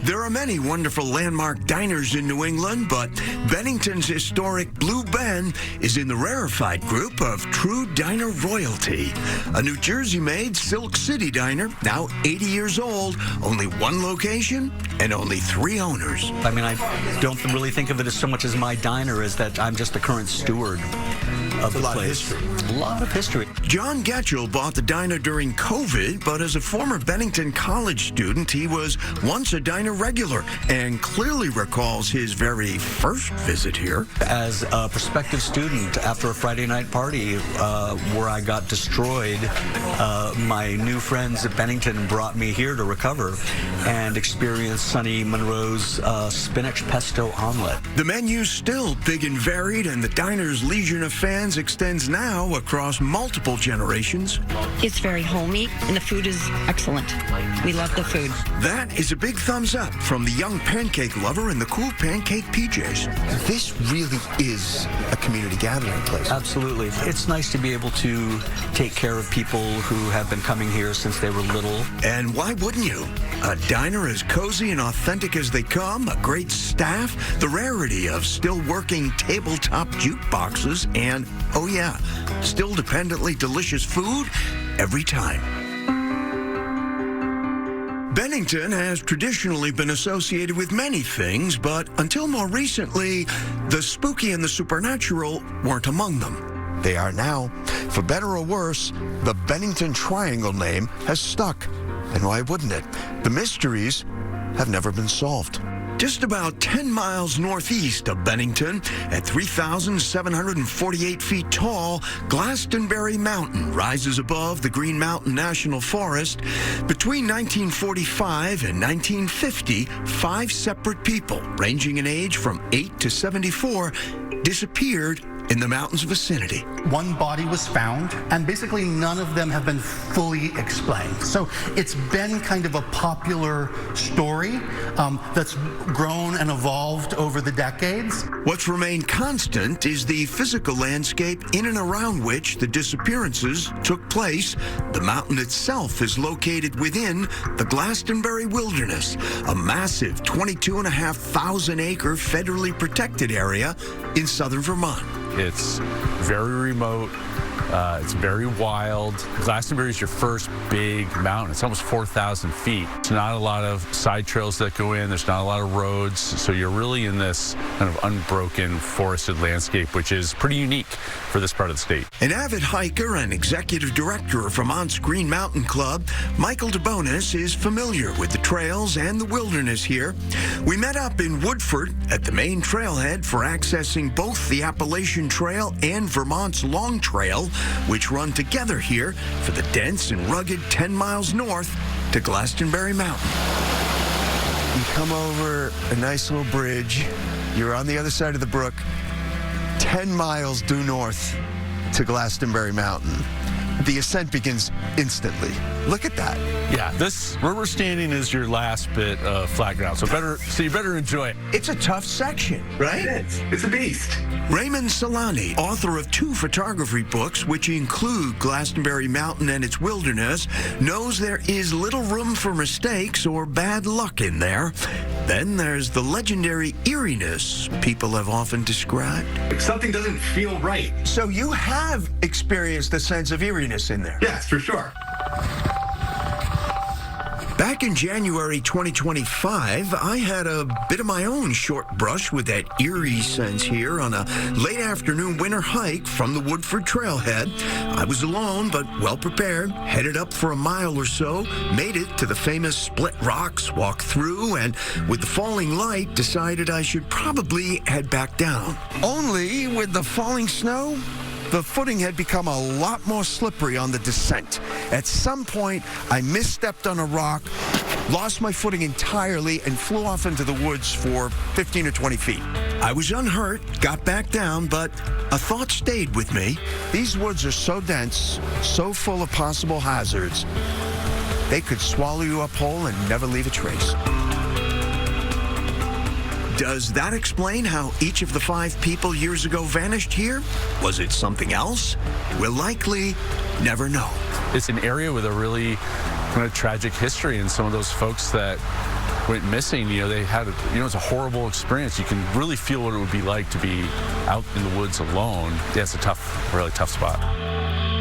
There are many wonderful landmark diners in New England, but Bennington's historic Blue Benn is in the rarefied group of true diner royalty. A New Jersey-made Silk City diner, now 80 years old, only one location and only 3 owners. I mean, I don't really think of it as so much as my diner as that I'm just the current steward of the place. A lot of history. John Getchell bought the diner during COVID, but as a former Bennington College student, he was once a diner regular and clearly recalls his very first visit here. As a prospective student, after a Friday night party where I got destroyed, my new friends at Bennington brought me here to recover and experience Sonny Monroe's spinach pesto omelet. The menu's still big and varied, and the diner's legion of fans extends now across multiple generations. It's very homey, and the food is excellent. We love the food. That is a big thumbs up from the young pancake lover and the cool pancake PJs. This really is a community gathering place. Absolutely. It's nice to be able to take care of people who have been coming here since they were little. And why wouldn't you? A diner as cozy and authentic as they come, a great staff, the rarity of still working tabletop jukeboxes, and, oh yeah, still dependently delicious food every time. Bennington has traditionally been associated with many things, but until more recently, the spooky and the supernatural weren't among them. They are now. For better or worse, the Bennington Triangle name has stuck. And why wouldn't it? The mysteries have never been solved. Just about 10 miles northeast of Bennington, at 3,748 feet tall, Glastonbury Mountain rises above the Green Mountain National Forest. Between 1945 and 1950, 5 separate people, ranging in age from 8 to 74, disappeared in the mountain's vicinity. One body was found, and basically none of them have been fully explained. So it's been kind of a popular story that's grown and evolved over the decades. What's remained constant is the physical landscape in and around which the disappearances took place. The mountain itself is located within the Glastonbury Wilderness, a massive 22,500-acre federally protected area in southern Vermont. It's very remote. It's very wild. Glastonbury is your first big mountain. It's almost 4,000 feet. There's not a lot of side trails that go in. There's not a lot of roads. So you're really in this kind of unbroken forested landscape, which is pretty unique for this part of the state. An avid hiker and executive director of Vermont's Green Mountain Club, Michael DeBonis is familiar with the trails and the wilderness here. We met up in Woodford at the main trailhead for accessing both the Appalachian Trail and Vermont's Long Trail, which run together here for the dense and rugged 10 miles north to Glastonbury Mountain. You come over a nice little bridge. You're on the other side of the brook, 10 miles due north to Glastonbury Mountain. The ascent begins instantly. Look at that. Yeah, this where we're standing is your last bit of flat ground, so you better enjoy it. It's a tough section, right? It is. It's a beast. Raymond Solani, author of 2 photography books, which include Glastonbury Mountain and its wilderness, knows there is little room for mistakes or bad luck in there. Then there's the legendary eeriness people have often described. Something doesn't feel right. So you have experienced a sense of eeriness in there? Yes, for sure. Back in January 2025, I had a bit of my own short brush with that eerie sense here on a late afternoon winter hike from the Woodford Trailhead. I was alone, but well prepared, headed up for a mile or so, made it to the famous Split Rocks, walked through, and with the falling light, decided I should probably head back down. Only with the falling snow, the footing had become a lot more slippery on the descent. At some point, I misstepped on a rock, lost my footing entirely, and flew off into the woods for 15 or 20 feet. I was unhurt, got back down, but a thought stayed with me. These woods are so dense, so full of possible hazards, they could swallow you up whole and never leave a trace. Does that explain how each of the 5 people years ago vanished here? Was it something else? We'll likely never know. It's an area with a really kind of tragic history, and some of those folks that went missing, they had, it's a horrible experience. You can really feel what it would be like to be out in the woods alone. Yeah, it's a really tough spot.